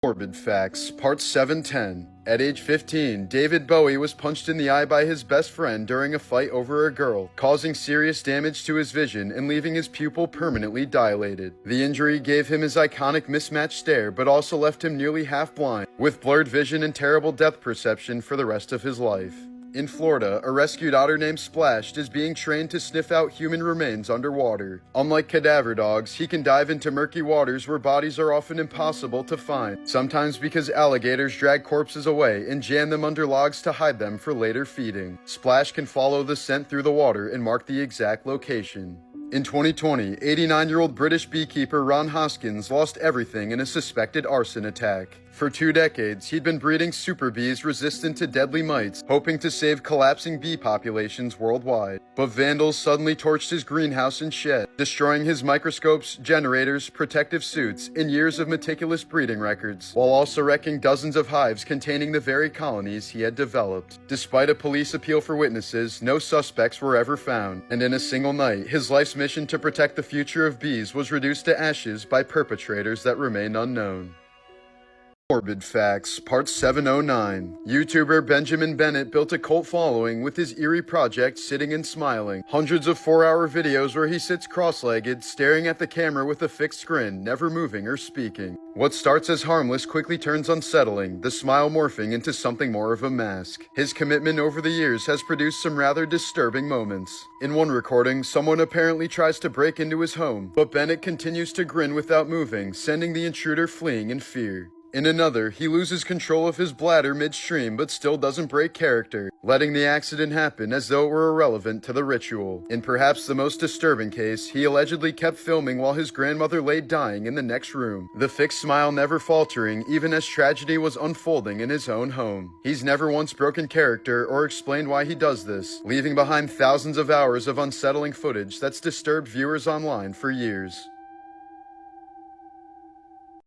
Morbid Facts, Part 710. At age 15, David Bowie was punched in the eye by his best friend during a fight over a girl, causing serious damage to his vision and leaving his pupil permanently dilated. The injury gave him his iconic mismatched stare, but also left him nearly half blind, with blurred vision and terrible depth perception for the rest of his life. In Florida, a rescued otter named Splashed is being trained to sniff out human remains underwater. Unlike cadaver dogs, he can dive into murky waters where bodies are often impossible to find, sometimes because alligators drag corpses away and jam them under logs to hide them for later feeding. Splash can follow the scent through the water and mark the exact location. In 2020, 89-year-old British beekeeper Ron Hoskins lost everything in a suspected arson attack. For 2 decades, he'd been breeding super bees resistant to deadly mites, hoping to save collapsing bee populations worldwide. But vandals suddenly torched his greenhouse and shed, destroying his microscopes, generators, protective suits, and years of meticulous breeding records, while also wrecking dozens of hives containing the very colonies he had developed. Despite a police appeal for witnesses, no suspects were ever found, and in a single night, his life's mission to protect the future of bees was reduced to ashes by perpetrators that remain unknown. Morbid Facts, Part 709. YouTuber Benjamin Bennett built a cult following with his eerie project Sitting and Smiling. Hundreds of 4-hour videos where he sits cross-legged, staring at the camera with a fixed grin, never moving or speaking. What starts as harmless quickly turns unsettling, the smile morphing into something more of a mask. His commitment over the years has produced some rather disturbing moments. In one recording, someone apparently tries to break into his home, but Bennett continues to grin without moving, sending the intruder fleeing in fear. In another, he loses control of his bladder midstream but still doesn't break character, letting the accident happen as though it were irrelevant to the ritual. In perhaps the most disturbing case, he allegedly kept filming while his grandmother lay dying in the next room, the fixed smile never faltering even as tragedy was unfolding in his own home. He's never once broken character or explained why he does this, leaving behind thousands of hours of unsettling footage that's disturbed viewers online for years.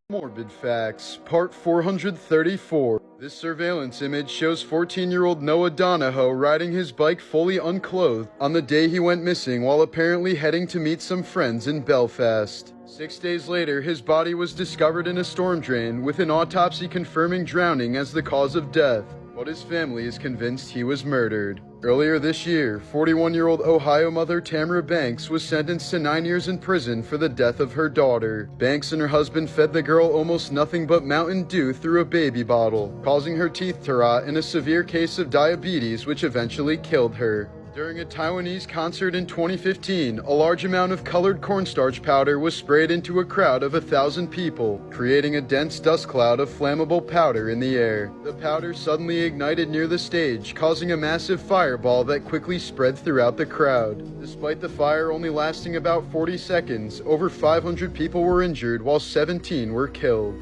Morbid Facts, Part 434. This surveillance image shows 14-year-old Noah Donahoe riding his bike fully unclothed on the day he went missing while apparently heading to meet some friends in Belfast. 6 days later, his body was discovered in a storm drain, with an autopsy confirming drowning as the cause of death, but his family is convinced he was murdered. Earlier this year, 41-year-old Ohio mother Tamara Banks was sentenced to 9 years in prison for the death of her daughter. Banks and her husband fed the girl almost nothing but Mountain Dew through a baby bottle, causing her teeth to rot and a severe case of diabetes which eventually killed her. During a Taiwanese concert in 2015, a large amount of colored cornstarch powder was sprayed into a crowd of 1,000 people, creating a dense dust cloud of flammable powder in the air. The powder suddenly ignited near the stage, causing a massive fireball that quickly spread throughout the crowd. Despite the fire only lasting about 40 seconds, over 500 people were injured while 17 were killed.